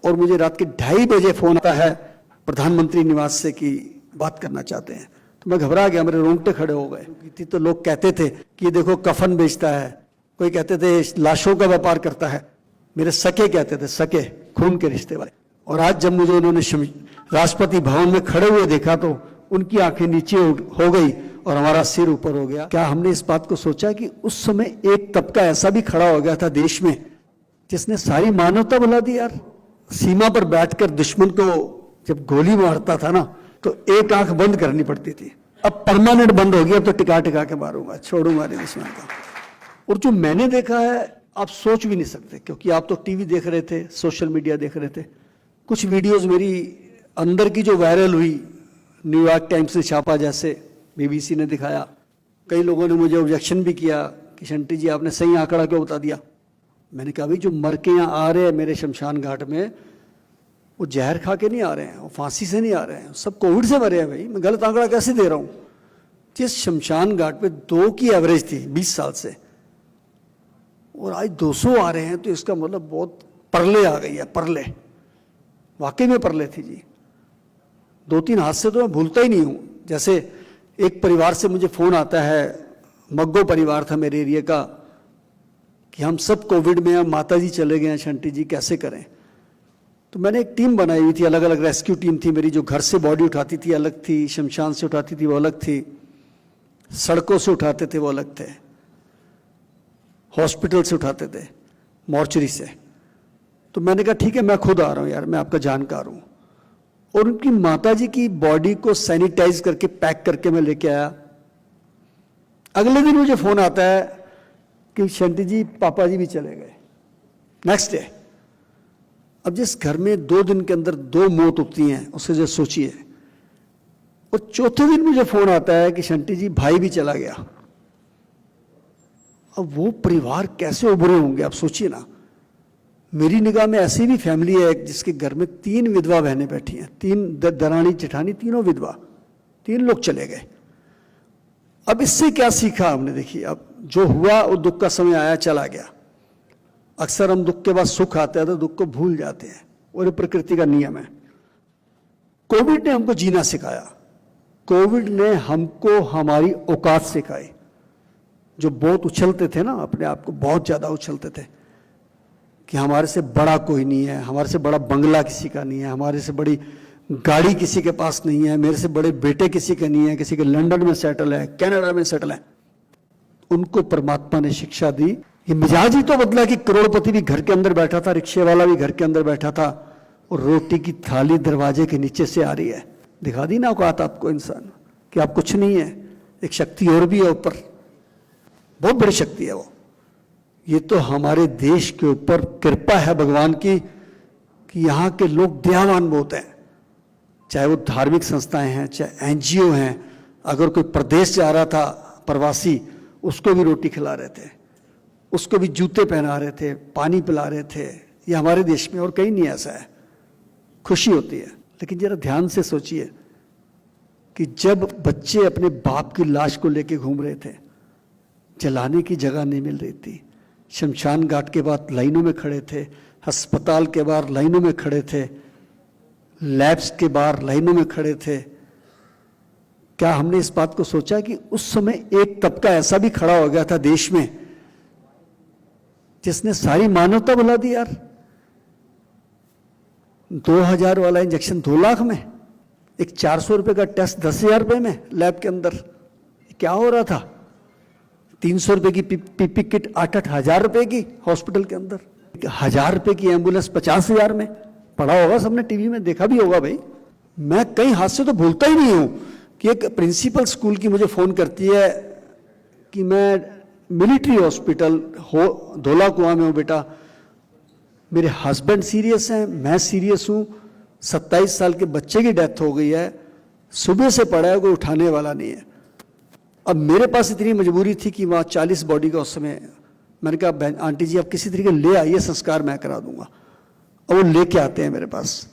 और मुझे रात के 2:30 बजे फोन आता है प्रधानमंत्री निवास से कि बात करना चाहते हैं। तो मैं घबरा गया, मेरे रोंगटे खड़े हो गए। तो लोग कहते थे कि देखो कफन बेचता है, कोई कहते थे लाशों का व्यापार करता है, मेरे सके कहते थे, सके खून के रिश्ते वाले। और आज जब मुझे उन्होंने राष्ट्रपति भवन में खड़े हुए देखा तो उनकी आंखें नीचे हो गई और हमारा सिर ऊपर हो गया। क्या हमने इस बात को सोचा कि उस समय एक तबका ऐसा भी खड़ा हो गया था देश में जिसने सारी मानवता बुला दी। यार सीमा पर बैठकर दुश्मन को जब गोली मारता था ना तो एक आंख बंद करनी पड़ती थी, अब परमानेंट बंद हो गई, अब तो टिका टिका के मारूंगा, छोड़ूंगा नहीं दुश्मन का। और जो मैंने देखा है आप सोच भी नहीं सकते, क्योंकि आप तो टीवी देख रहे थे, सोशल मीडिया देख रहे थे। कुछ वीडियोस मेरी अंदर की जो वायरल हुई, न्यूयॉर्क टाइम्स ने छापा, जैसे बीबीसी ने दिखाया। कई लोगों ने मुझे ऑब्जेक्शन भी किया कि शंटी जी आपने सही आंकड़ा क्यों बता दिया। मैंने कहा भाई जो मर के यहाँ आ रहे हैं मेरे शमशान घाट में, वो जहर खा के नहीं आ रहे हैं, वो फांसी से नहीं आ रहे हैं, सब कोविड से मरे हैं। भाई मैं गलत आंकड़ा कैसे दे रहा हूँ। जिस शमशान घाट पे 2 की एवरेज थी 20 साल से, और आज 200 आ रहे हैं, तो इसका मतलब बहुत परले आ गई है। परले वाकई में परले थी जी। 2-3 हादसे तो मैं भूलता ही नहीं हूँ। जैसे एक परिवार से मुझे फोन आता है, मग्गो परिवार था मेरे एरिया का, कि हम सब कोविड में हैं, माता जी चले गए हैं, शंटी जी कैसे करें। तो मैंने एक टीम बनाई हुई थी, अलग अलग रेस्क्यू टीम थी मेरी, जो घर से बॉडी उठाती थी अलग थी, शमशान से उठाती थी वो अलग थी, सड़कों से उठाते थे वो अलग थे, हॉस्पिटल से उठाते थे, मॉर्चरी से। तो मैंने कहा ठीक है मैं खुद आ रहा हूँ यार, मैं आपका जानकार हूँ। और उनकी माताजी की बॉडी को सैनिटाइज करके पैक करके मैं लेके आया। अगले दिन मुझे फोन आता है कि शंटी जी पापा जी भी चले गए, नेक्स्ट डे। अब जिस घर में 2 दिन के अंदर 2 मौत उठती हैं, उससे जो सोचिए। और चौथे दिन मुझे फोन आता है कि शंटी जी भाई भी चला गया। अब वो परिवार कैसे उभरे होंगे आप सोचिए ना। मेरी निगाह में ऐसी भी फैमिली है जिसके घर में 3 विधवा बहनें बैठी हैं, 3 दरानी जेठानी, तीनों विधवा, 3 लोग चले गए। अब इससे क्या सीखा हमने, देखिए अब जो हुआ वो दुख का समय आया चला गया। अक्सर हम दुख के बाद सुख आता है तो दुख को भूल जाते हैं, और ये प्रकृति का नियम है। कोविड ने हमको जीना सिखाया, कोविड ने हमको हमारी औकात सिखाई। जो बहुत उछलते थे ना, अपने आप को बहुत ज्यादा उछलते थे कि हमारे से बड़ा कोई नहीं है, हमारे से बड़ा बंगला किसी का नहीं है, हमारे से बड़ी गाड़ी किसी के पास नहीं है, मेरे से बड़े बेटे किसी के नहीं है, किसी के लंदन में सेटल है, कनाडा में सेटल है। उनको परमात्मा ने शिक्षा दी। ये मिजाज ही तो बदला कि करोड़पति भी घर के अंदर बैठा था, रिक्शे वाला भी घर के अंदर बैठा था, और रोटी की थाली दरवाजे के नीचे से आ रही है। दिखा दी ना औकात आपको इंसान कि आप कुछ नहीं है। एक शक्ति और भी है ऊपर, बहुत बड़ी शक्ति है वो। ये तो हमारे देश के ऊपर कृपा है भगवान की कि यहाँ के लोग दयावान बहुत हैं। चाहे वो धार्मिक संस्थाएं हैं, चाहे एनजीओ हैं। अगर कोई प्रदेश जा रहा था प्रवासी, उसको भी रोटी खिला रहे थे, उसको भी जूते पहना रहे थे, पानी पिला रहे थे। ये हमारे देश में और कहीं नहीं ऐसा है। खुशी होती है। लेकिन जरा ध्यान से सोचिए कि जब बच्चे अपने बाप की लाश को लेके घूम रहे थे, जलाने की जगह नहीं मिल रही थी, शमशान घाट के बाद लाइनों में खड़े थे, अस्पताल के बाहर लाइनों में खड़े थे, लैब्स के बाहर लाइनों में खड़े थे, क्या हमने इस बात को सोचा कि उस समय एक तबका ऐसा भी खड़ा हो गया था देश में जिसने सारी मानवता बुला दी। यार 2000 वाला इंजेक्शन 2 लाख में, एक 400 रुपए का टेस्ट 10,000 रुपए में लैब के अंदर। क्या हो रहा था? 300 रुपए की पीपी किट 8-8 हजार रुपए की हॉस्पिटल के अंदर, 1000 रुपए की एम्बुलेंस 50,000 में। पढ़ा होगा सबने, टीवी में देखा भी होगा। भाई मैं कई हादसे तो भूलता ही नहीं हूं कि एक प्रिंसिपल स्कूल की मुझे फोन करती है कि मैं मिलिट्री हॉस्पिटल हो धोला कुआं में हूं बेटा, मेरे हस्बैंड सीरियस हैं, मैं सीरियस हूं, 27 साल के बच्चे की डेथ हो गई है, सुबह से पड़ा है, कोई उठाने वाला नहीं है। अब मेरे पास इतनी मजबूरी थी कि वहाँ 40 बॉडी का उस समय, मैंने कहा आंटी जी आप किसी तरीके ले आइए, संस्कार मैं करा दूंगा। और वो लेके आते हैं मेरे पास,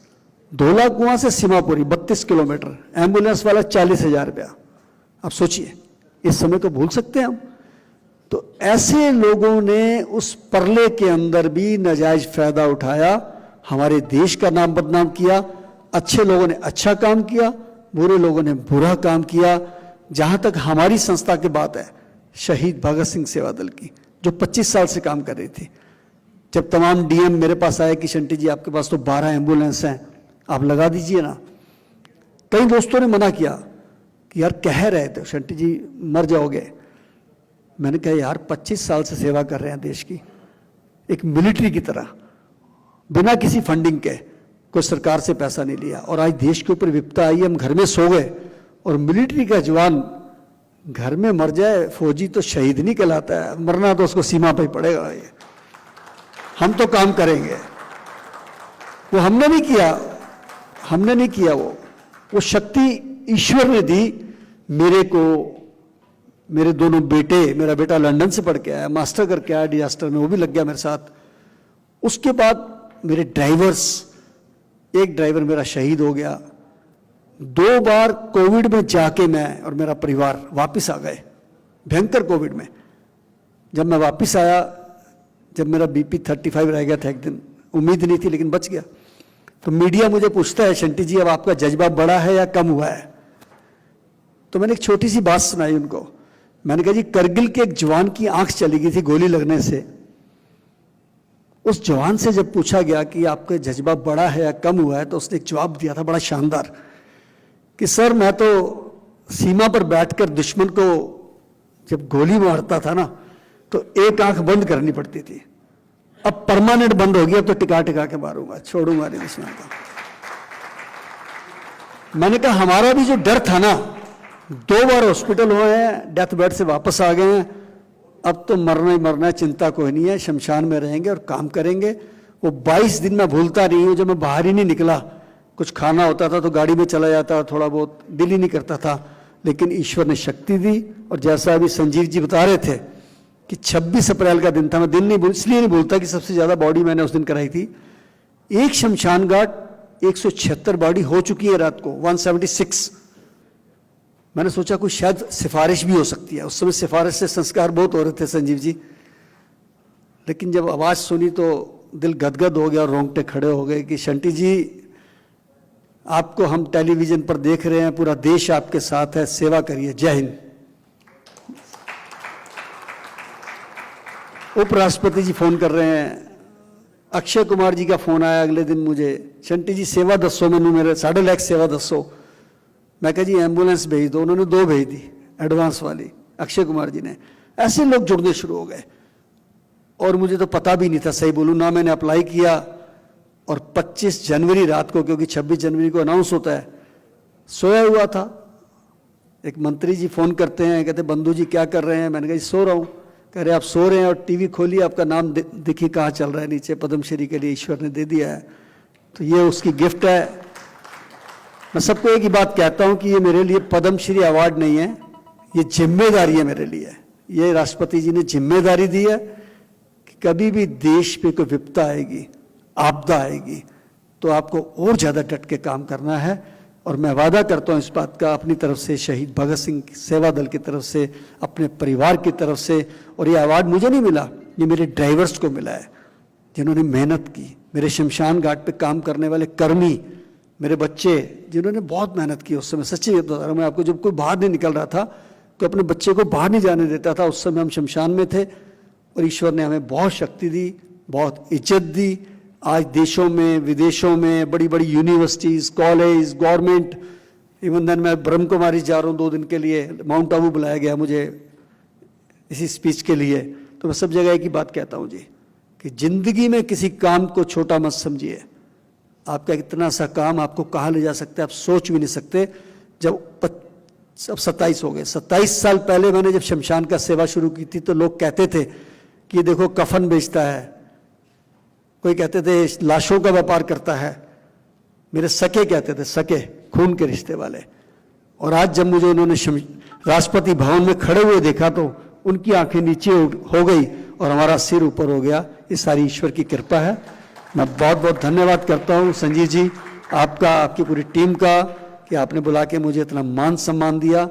धोला कुआं से सीमापुरी 32 किलोमीटर, एम्बुलेंस वाला 40,000 रुपया। अब सोचिए, इस समय को भूल सकते हैं हम? तो ऐसे लोगों ने उस परले के अंदर भी नाजायज फायदा उठाया हमारे देश का नाम बदनाम किया। अच्छे लोगों ने अच्छा काम किया, बुरे लोगों ने बुरा काम किया। जहां तक हमारी संस्था की बात है, शहीद भगत सिंह सेवा दल की, जो 25 साल से काम कर रही थी, जब तमाम डीएम मेरे पास आए कि शंटी जी आपके पास तो 12 एम्बुलेंस हैं, आप लगा दीजिए ना। कई दोस्तों ने मना किया कि यार कह रहे थे शंटी जी मर जाओगे। मैंने कहा यार 25 साल से सेवा कर रहे हैं देश की, एक मिलिट्री की तरह, बिना किसी फंडिंग के, कोई सरकार से पैसा नहीं लिया, और आज देश के ऊपर विपदा आई, हम घर में सो गए, और मिलिट्री का जवान घर में मर जाए, फौजी तो शहीद नहीं कहलाता है, मरना तो उसको सीमा पर ही पड़ेगा। ये हम तो काम करेंगे, वो हमने नहीं किया, वो शक्ति ईश्वर ने दी मेरे को। मेरे दोनों बेटे, मेरा बेटा लंदन से पढ़ के आया, मास्टर करके आया डिजास्टर में, वो भी लग गया मेरे साथ। उसके बाद मेरे ड्राइवर्स, एक ड्राइवर मेरा शहीद हो गया। 2 बार कोविड में जाके मैं और मेरा परिवार वापस आ गए, भयंकर कोविड में। जब मैं वापस आया, जब मेरा बीपी 35 रह गया था, एक दिन उम्मीद नहीं थी लेकिन बच गया, तो मीडिया मुझे पूछता है शंटी जी अब आपका जज्बा बढ़ा है या कम हुआ है। तो मैंने एक छोटी सी बात सुनाई उनको। मैंने कहा जी करगिल के एक जवान की आंख चली गई थी गोली लगने से। उस जवान से जब पूछा गया कि आपका जज्बा बढ़ा है या कम हुआ है, तो उसने एक जवाब दिया था बड़ा शानदार कि सर मैं तो सीमा पर बैठकर दुश्मन को जब गोली मारता था ना, तो एक आंख बंद करनी पड़ती थी, अब परमानेंट बंद हो गया, तो टिका टिका के मारूंगा, छोड़ूंगा नहीं दुश्मन को। मैंने कहा हमारा भी जो डर था ना, 2 बार हॉस्पिटल हुए हैं, डेथ बेड से वापस आ गए हैं, अब तो मरना ही मरना है, चिंता कोई नहीं है, शमशान में रहेंगे और काम करेंगे। वो 22 दिन मैं भूलता नहीं हूँ, जब मैं बाहर ही नहीं निकला, कुछ खाना होता था तो गाड़ी में चला जाता, थोड़ा बहुत दिल ही नहीं करता था, लेकिन ईश्वर ने शक्ति दी। और जैसा अभी संजीव जी बता रहे थे कि 26 अप्रैल का दिन था, मैं दिन नहीं इसलिए नहीं भूलता कि सबसे ज्यादा बॉडी मैंने उस दिन कराई थी। एक शमशान घाट 176 बॉडी हो चुकी है रात को, 176। मैंने सोचा कोई शायद सिफारिश भी हो सकती है, उस समय सिफारिश से संस्कार बहुत हो रहे थे संजीव जी, लेकिन जब आवाज सुनी तो दिल गदगद हो गया और रोंगटे खड़े हो गए कि शंटी जी आपको हम टेलीविजन पर देख रहे हैं, पूरा देश आपके साथ है, सेवा करिए, जय हिंद। उपराष्ट्रपति जी फोन कर रहे हैं, अक्षय कुमार जी का फोन आया अगले दिन मुझे, शंटी जी सेवा दसो, मैंने मेरे 1.5 लाख सेवा दसो। मैं कहा जी एम्बुलेंस भेज दो, उन्होंने 2 भेज दी एडवांस वाली, अक्षय कुमार जी ने। ऐसे लोग जुड़ने शुरू हो गए, और मुझे तो पता भी नहीं था, सही बोलूं ना, मैंने अप्लाई किया, और 25 जनवरी रात को, क्योंकि 26 जनवरी को अनाउंस होता है, सोया हुआ था। एक मंत्री जी फोन करते हैं, कहते बंधु जी क्या कर रहे हैं? मैंने कहा जी सो रहा हूँ। कह रहे आप सो रहे हैं और टीवी खोलिए, आपका नाम देखिए कहाँ चल रहा है, नीचे पद्मश्री के लिए ईश्वर ने दे दिया है, तो ये उसकी गिफ्ट है। मैं सबको एक ही बात कहता हूं कि ये मेरे लिए पद्मश्री अवार्ड नहीं है, ये जिम्मेदारी है मेरे लिए। ये राष्ट्रपति जी ने जिम्मेदारी दी है कि कभी भी देश पे कोई विपदा आएगी, आपदा आएगी, तो आपको और ज्यादा डट के काम करना है। और मैं वादा करता हूं इस बात का, अपनी तरफ से, शहीद भगत सिंह सेवा दल की तरफ से, अपने परिवार की तरफ से। और ये अवार्ड मुझे नहीं मिला, ये मेरे ड्राइवर्स को मिला है, जिन्होंने मेहनत की, मेरे शमशान घाट पे काम करने वाले कर्मी, मेरे बच्चे, जिन्होंने बहुत मेहनत की। उस समय सच्ची बता रहा हूं मैं आपको, जब कोई बाहर नहीं निकल रहा था, तो अपने बच्चे को बाहर नहीं जाने देता था, उस समय हम शमशान में थे, और ईश्वर ने हमें बहुत शक्ति दी, बहुत इज्जत दी। आज देशों में, विदेशों में, बड़ी बड़ी universities, college, government, even then मैं ब्रह्म कुमारी जा रहा हूँ 2 दिन के लिए, माउंट आबू बुलाया गया मुझे इसी स्पीच के लिए। तो मैं सब जगह एक ही बात कहता हूँ जी, कि जिंदगी में किसी काम को छोटा मत समझिए। आपका इतना सा काम आपको कहाँ ले जा सकता है, आप सोच भी नहीं सकते। जब 27 हो गए, 27 साल पहले मैंने जब शमशान का सेवा शुरू की थी, तो लोग कहते थे कि ये देखो कफन बेचता है, कोई कहते थे लाशों का व्यापार करता है, मेरे सके कहते थे, सके खून के रिश्ते वाले। और आज जब मुझे उन्होंने राष्ट्रपति भवन में खड़े हुए देखा, तो उनकी आंखें नीचे हो गई और हमारा सिर ऊपर हो गया। ये सारी ईश्वर की कृपा है। मैं बहुत बहुत धन्यवाद करता हूँ संजीव जी, आपका, आपकी पूरी टीम का, कि आपने बुला के मुझे इतना मान सम्मान दिया।